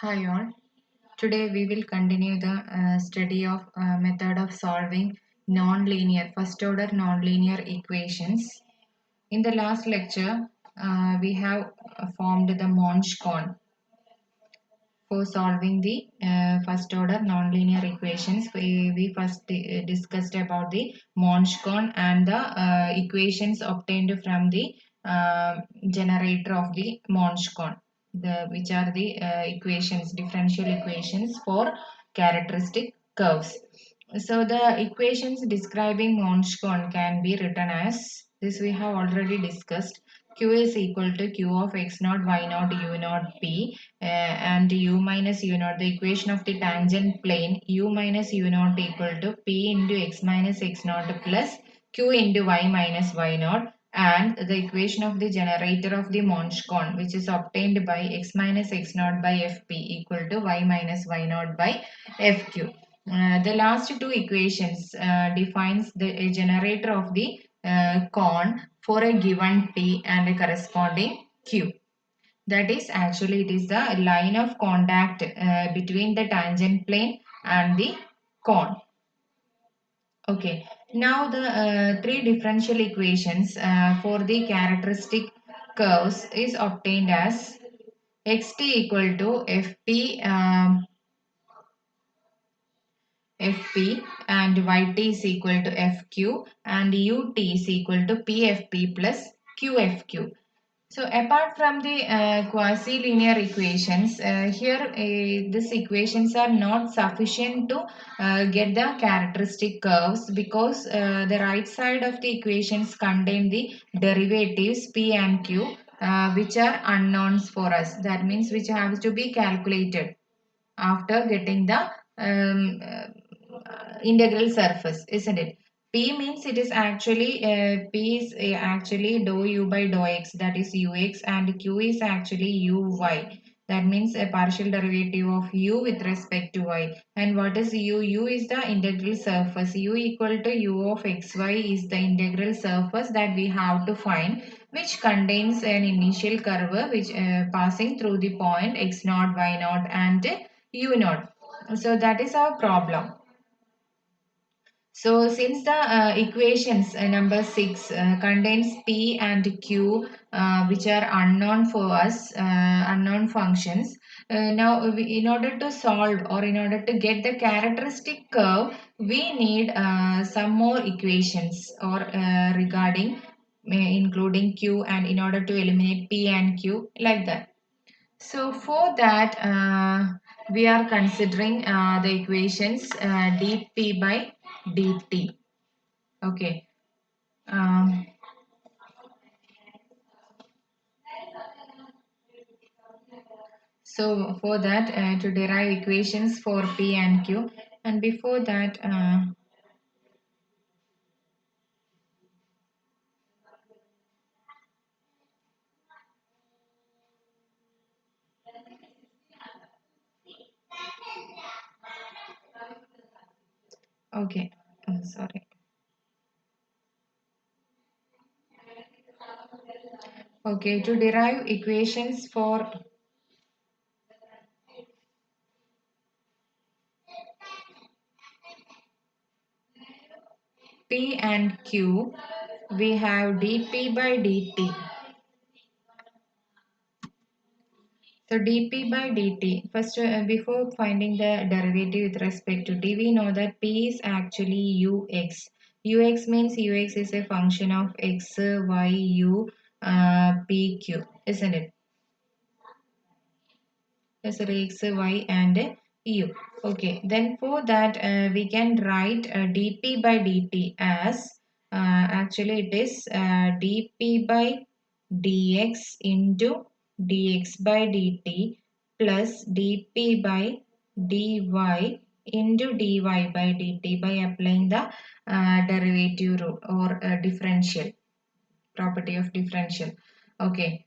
Hi all. Today we will continue the study of method of solving nonlinear first order nonlinear equations. In the last lecture, we have formed the Monch-Cohn for solving the first order nonlinear equations. We first discussed about the Monch-Cohn and the equations obtained from the generator of the Monch-Cohn, which are the equations, differential equations for characteristic curves. So the equations describing Monch-Cohn can be written as this we have already discussed. Q is equal to Q of x naught, y naught, u naught, p and u minus u naught, the equation of the tangent plane, u minus u naught equal to p into x minus x naught plus q into y minus y naught, and the equation of the generator of the Monch-Cohn, which is obtained by x minus x naught by fp equal to y minus y naught by fq. The last two equations defines the generator of the cone for a given t and a corresponding q. That is actually it is the line of contact between the tangent plane and the cone. Okay, now the three differential equations for the characteristic curves is obtained as xt equal to fp fp and yt is equal to fq and ut is equal to pfp plus qfq. So apart from the quasi-linear equations, here these equations are not sufficient to get the characteristic curves because the right side of the equations contain the derivatives p and q, which are unknowns for us. That means which have to be calculated after getting the integral surface, isn't it? P means it is actually P is actually dou u by dou x, that is ux, and q is actually uy. That means a partial derivative of u with respect to y. And what is u? U is the integral surface. U equal to u of xy is the integral surface that we have to find, which contains an initial curve which passing through the point x naught, y naught, and u naught. So that is our problem. So since the equations number 6 contains p and q, which are unknown for us, unknown functions, now in order to solve or in order to get the characteristic curve, we need some more equations or regarding including q, and in order to eliminate p and q, like that. So for that, we are considering the equations dp by dt. Okay. Um, so for that, to derive equations for p and q, and before that, okay, sorry. Okay, to derive equations for p and q, we have dp by dt. So dp by dt, first before finding the derivative with respect to t, we know that p is actually ux. Ux means ux is a function of x, y, u, p, q, isn't it? Sorry, x, y, and u. Okay, then for that we can write dp by dt as actually it is dp by dx into dx by dt plus dp by dy into dy by dt by applying the derivative rule or differential property of differential. Okay.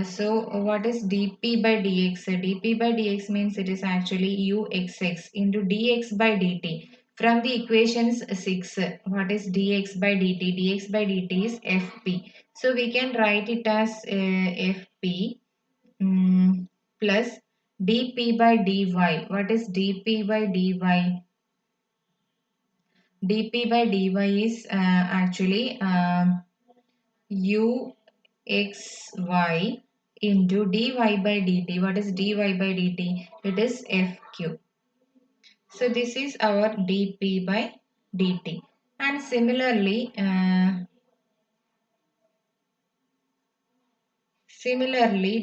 So what is dp by dx? Dp by dx means it is actually uxx into dx by dt. From the equations 6, what is dx by dt? Dx by dt is fp. So we can write it as fp plus dp by dy. What is dp by dy? dp by dy is actually uxy into dy by dt. What is dy by dt? It is fq. So this is our dp by dt. And similarly,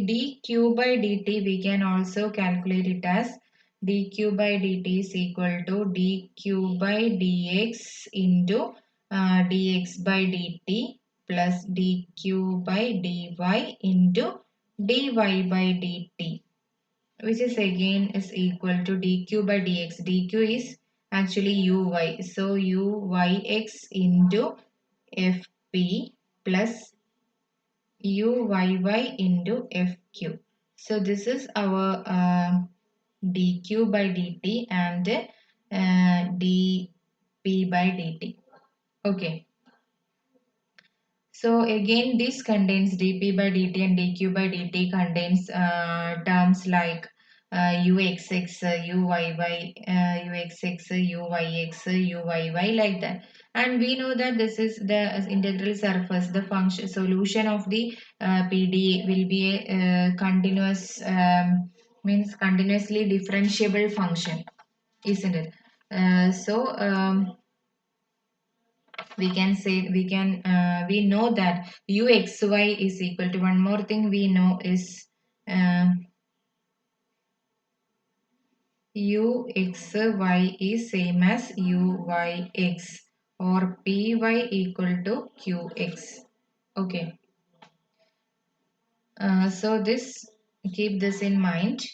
dq by dt we can also calculate it as dq by dt is equal to dq by dx into dx by dt plus dq by dy into dy by dt, which is again is equal to dq by dx. dq is actually uy. So uyx into fp plus uyy into fq. So this is our dq by dt and dp by dt. Okay. So again, this contains dp by dt and dq by dt contains terms like uxx, uyy, uxx, uyx, uyy like that. And we know that this is the integral surface. The function solution of the PDE will be a continuous means continuously differentiable function, isn't it? We can say we know that uxy is equal to, one more thing we know is uh, uxy is same as uyx or py equal to qx. Okay. So this, keep this in mind.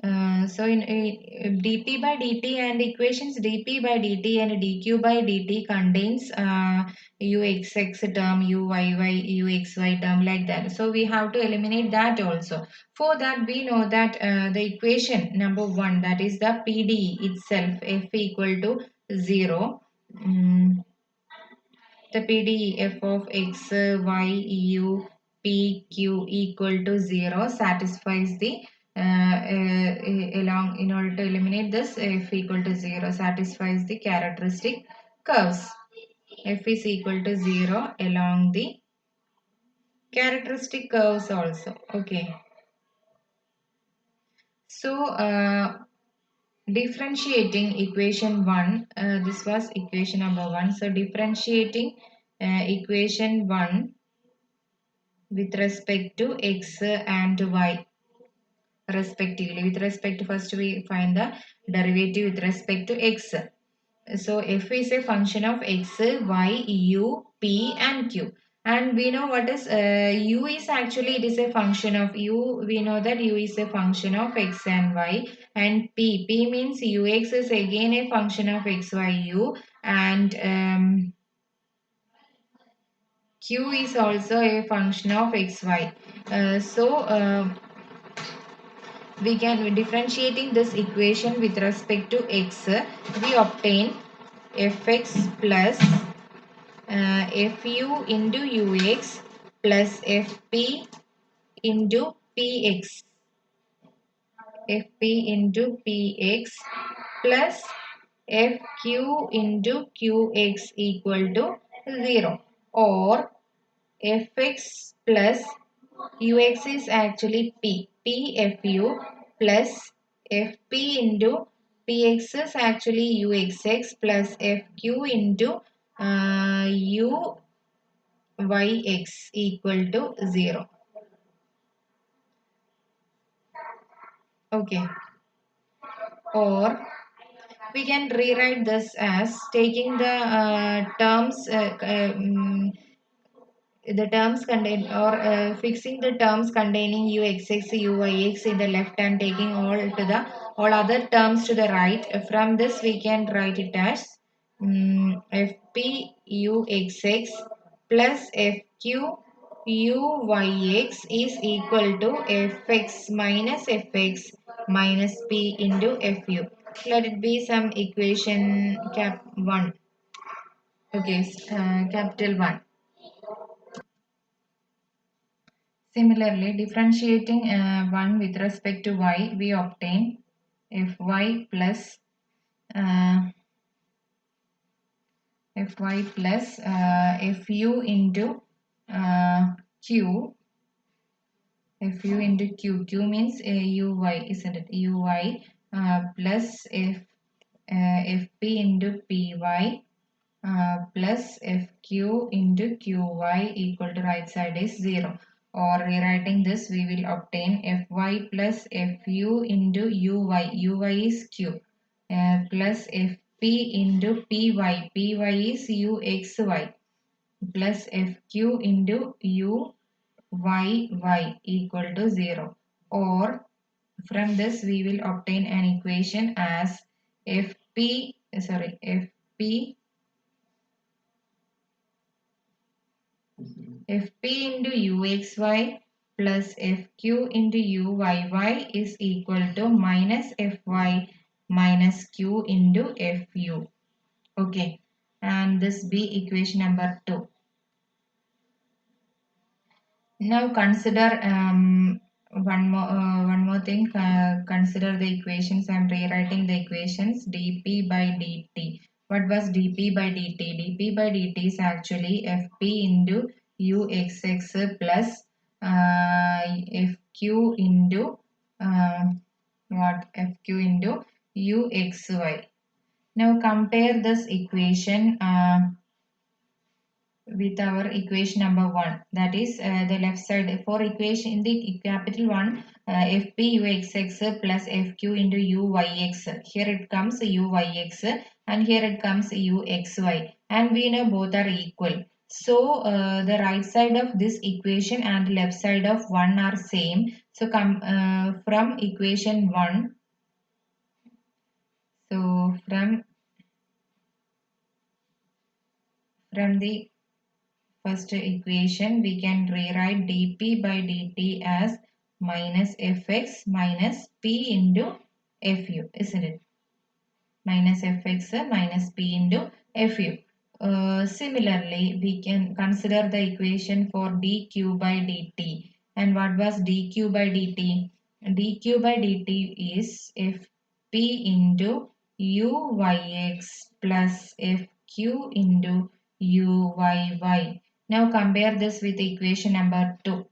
So in dp by dt and equations dp by dt and dq by dt contains uxx term, uyy, uxy term like that. So we have to eliminate that also. For that we know that the equation number 1, that is the PDE itself, f equal to 0. Mm, the PDE f of x, y, u, p, q equal to 0 satisfies the along, in order to eliminate this, f equal to 0 satisfies the characteristic curves. F is equal to 0 along the characteristic curves also. Okay. So differentiating equation 1, this was equation number 1. So differentiating equation 1 with respect to x and y respectively. With respect to, first we find the derivative with respect to x. So f is a function of x, y, u, p and q. And we know what is u is actually, it is a function of u. We know that u is a function of x and y. And p means ux is again a function of x, y, u. And q is also a function of x, y. We can, differentiating this equation with respect to x, we obtain fx plus fu into ux plus fp into px, fp into px plus fq into qx equal to 0, or fx plus ux is actually pfu plus fp into px is actually uxx plus fq into uyx equal to 0. Okay. Or we can rewrite this as taking the terms contain, or fixing the terms containing uxx, uyx in the left and taking all other terms to the right. From this we can write it as fp uxx plus fq uyx is equal to fx minus fx minus p into fu. Let it be some equation cap 1. Okay, capital 1. Similarly, differentiating 1 with respect to y, we obtain fy plus uh, fu into q. Fu into q means uy, isn't it? Uy plus fp into py plus fq into qy equal to right side is 0. Or rewriting this, we will obtain fy plus fu into uy is q, plus fp into py is uxy, plus fq into uyy equal to 0. Or from this we will obtain an equation as fp fp into uxy plus fq into uyy is equal to minus fy minus q into fu. Okay, and this be equation number 2. Now consider one more thing. Consider the equations. I am rewriting the equations. dp by dt. What was dp by dt? dp by dt is actually fp into uxx plus fq into fq into uxy. Now compare this equation with our equation number 1, that is the left side. For equation in the capital 1, fp uxx plus fq into uyx, here it comes uyx and here it comes uxy, and we know both are equal. So the right side of this equation and left side of 1 are same. So come from equation 1, so from the first equation, we can rewrite dp by dt as minus fx minus p into fu, isn't it? Minus fx minus p into fu. Similarly, we can consider the equation for dq by dt. And what was dq by dt? dq by dt is fp into uyx plus fq into uyy. Now compare this with equation number 2.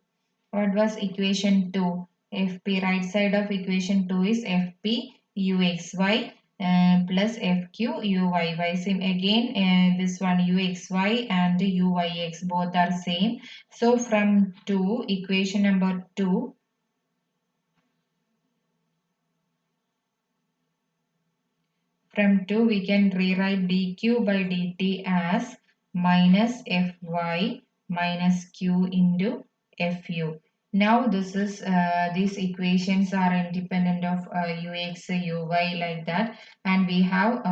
What was equation 2? Fp, right side of equation 2 is Fp uxy plus Fq uyy. Same again, this one uxy and uyx both are same. So from 2, equation number 2, from 2 we can rewrite dq by dt as minus fy minus q into fu. Now this is these equations are independent of ux, uy like that, and we have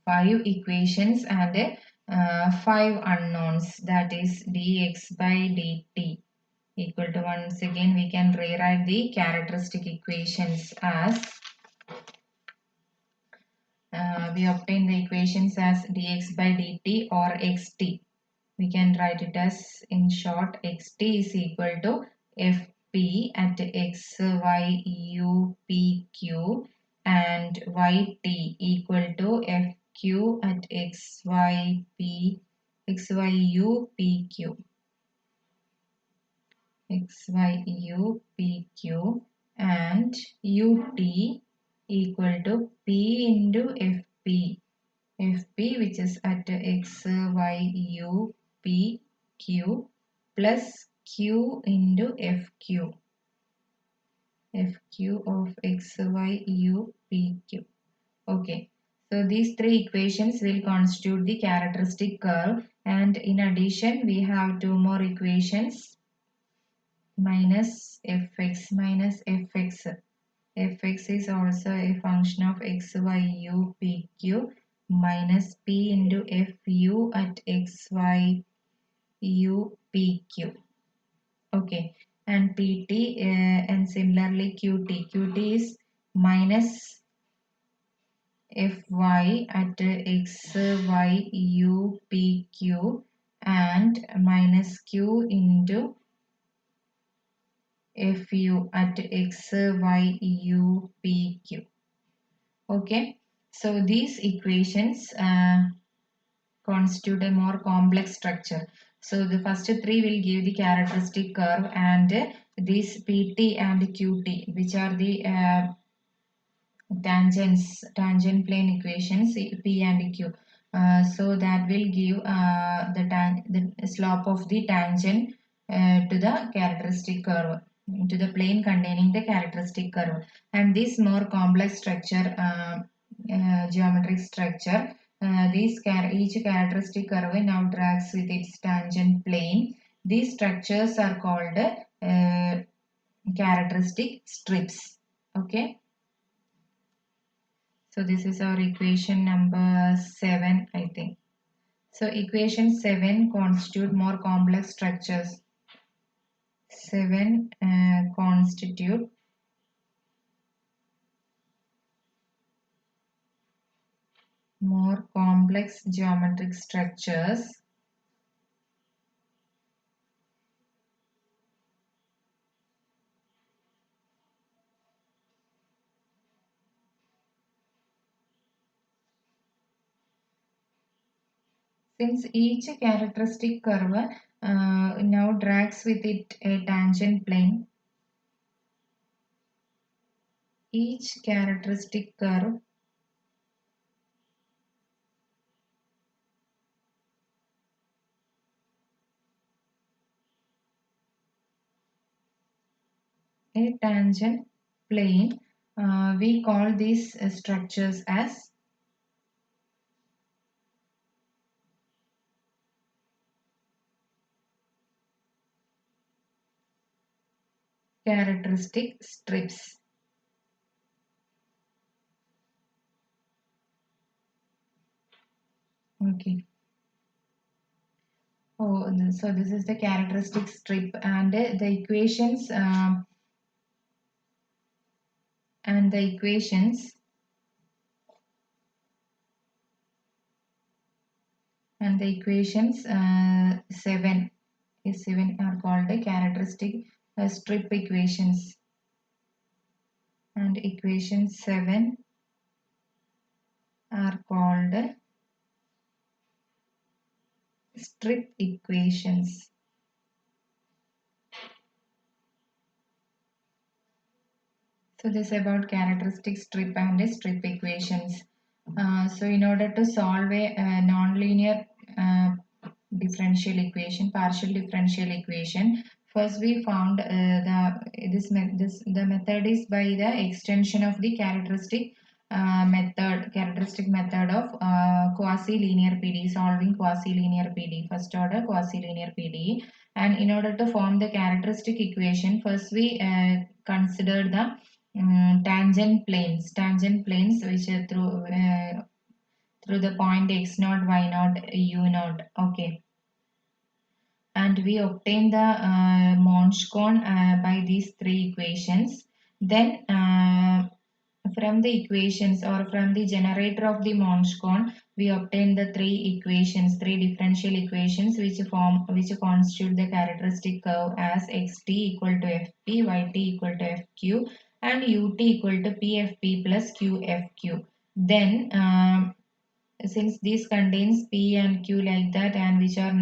5 equations and 5 unknowns, that is dx by dt equal to, once again we can rewrite the characteristic equations as we obtain the equations as dx by dt or xt. We can write it as, in short, xt is equal to fp at x y u p q and yt equal to fq at x y u p q and ut equal to p into fp which is at x y u p q plus q into fq of x y u p q. Okay, so these three equations will constitute the characteristic curve, and in addition we have two more equations, minus fx minus fx. Fx is also a function of x y u p q minus p into fu at x y u p q. Okay, and pt and similarly qt is minus fy at x y u p q and minus q into Fu at X, Y, U, P, Q. Okay, so these equations constitute a more complex structure. So the first three will give the characteristic curve, and these PT and QT, which are the tangent plane equations P and Q. So that will give the slope of the tangent to the characteristic curve, to the plane containing the characteristic curve. And this more complex structure, geometric structure, each characteristic curve now drags with its tangent plane. These structures are called characteristic strips. Okay. So this is our equation number 7, I think. So equation 7 constitute more complex structures. 7 constitute more complex geometric structures. Since each characteristic curve now drags with it a tangent plane, each characteristic curve a tangent plane, we call these structures as characteristic strips. Okay. Oh, so this is the characteristic strip, and the equations and the equations and the equations 7 are called the characteristic strip equations, and equation 7 are called strip equations. So this is about characteristic strip and strip equations. So in order to solve a nonlinear differential equation, partial differential equation, first we found the method is by the extension of the characteristic method of quasi-linear PDE, solving quasi-linear PDE, first order quasi-linear PDE. And in order to form the characteristic equation, first we consider the tangent planes which are through the point x naught, y naught, u naught. Okay, and we obtain the Monge cone by these three equations. Then from the equations, or from the generator of the Monge cone, we obtain the three differential equations which constitute the characteristic curve as xt equal to fp, yt equal to fq, and ut equal to pfp plus qfq. Then since these contains p and q like that, and which are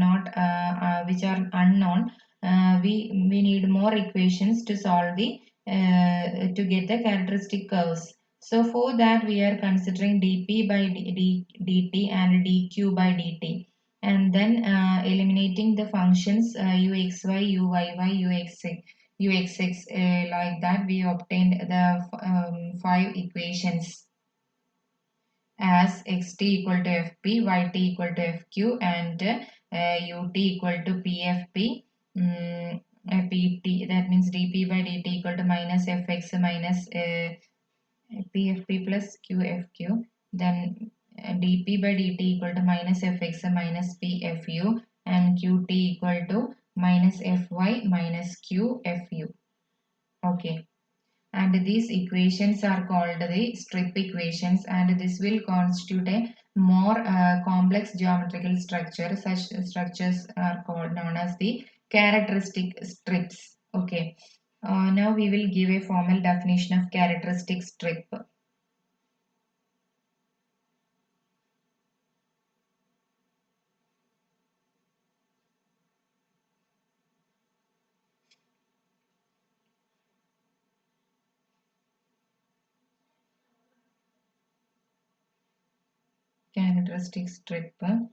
unknown, we need more equations to solve the to get the characteristic curves. So for that we are considering dp by dt and dq by dt, and then eliminating the functions uxy, uyy, uxx, like that we obtained the five equations as xt equal to fp, yt equal to fq, and ut equal to pfp, pt, that means dp by dt equal to minus fx minus pfp plus qfq, then dp by dt equal to minus fx minus pfu, and qt equal to minus fy minus qfu. Okay, and these equations are called the strip equations, and this will constitute a more complex geometrical structure. Such structures are called known as the characteristic strips. Okay, Now we will give a formal definition of characteristic strip. Characteristic strip. Sorry.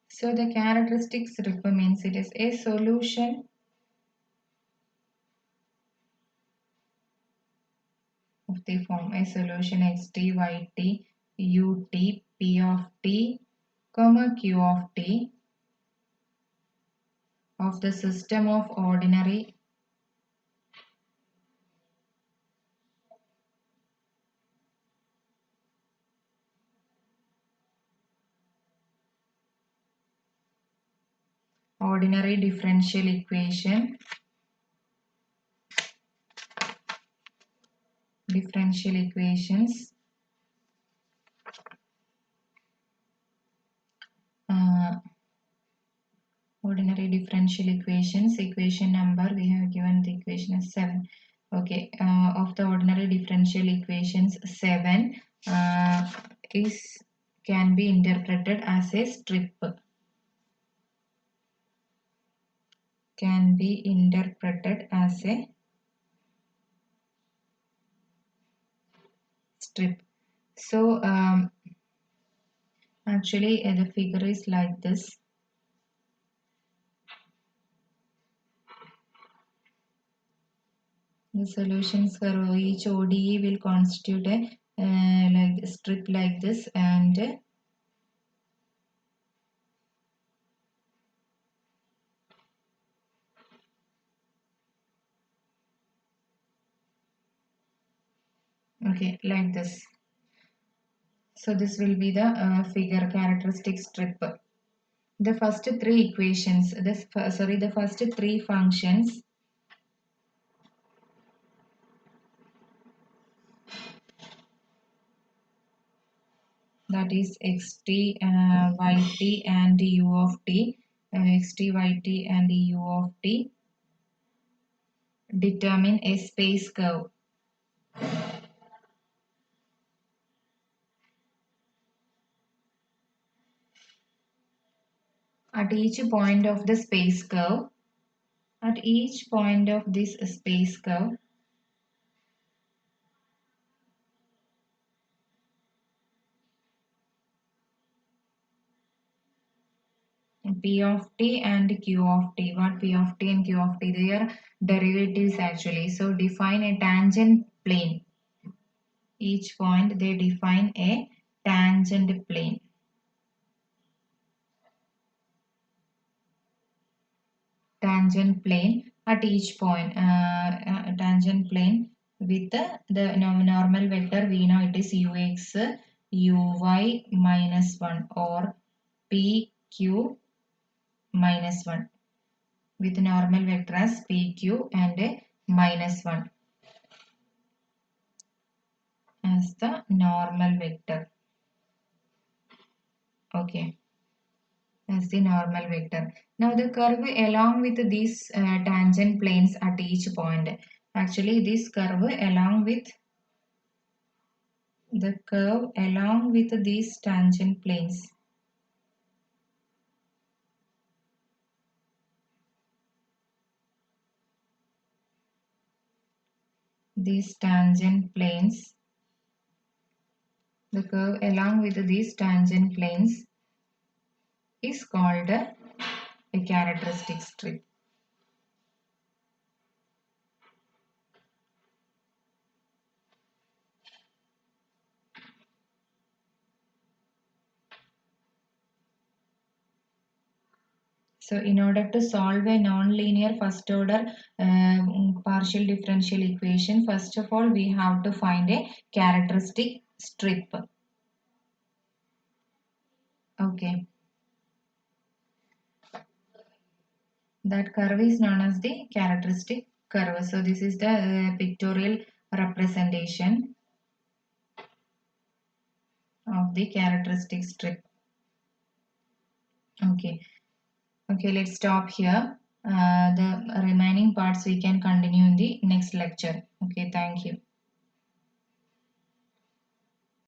So the characteristic strip means it is a solution of the form a solution xt yt ut p of t comma q of t of the system of ordinary differential equations uh, ordinary differential equations equation number we have given the equation as 7. Okay, of the ordinary differential equations 7 is can be interpreted as a strip, can be interpreted as a strip. So actually the figure is like this. The solutions curve each ODE will constitute a like strip like this, and okay, like this. So this will be the figure characteristic strip. The first three equations, the first three functions, that is xt, yt and u of t, xt, yt and u of t, determine a space curve. At each point of the space curve, at each point of this space curve, p of t and q of t. What p of t and q of t? They are derivatives actually. So define a tangent plane. Each point they define a tangent plane. Tangent plane at each point. Tangent plane with the normal vector. We know it is ux, uy minus 1 or pq minus 1 with normal vector as pq and a minus 1 as the normal vector. Okay, as the normal vector. Now the curve along with these tangent planes at each point. Actually this curve along with these tangent planes. These tangent planes, the curve along with these tangent planes is called a characteristic strip. So in order to solve a non-linear first order partial differential equation, first of all we have to find a characteristic strip. Okay. That curve is known as the characteristic curve. So this is the pictorial representation. of the characteristic strip. Okay. Okay, let's stop here. The remaining parts we can continue in the next lecture. Okay, thank you.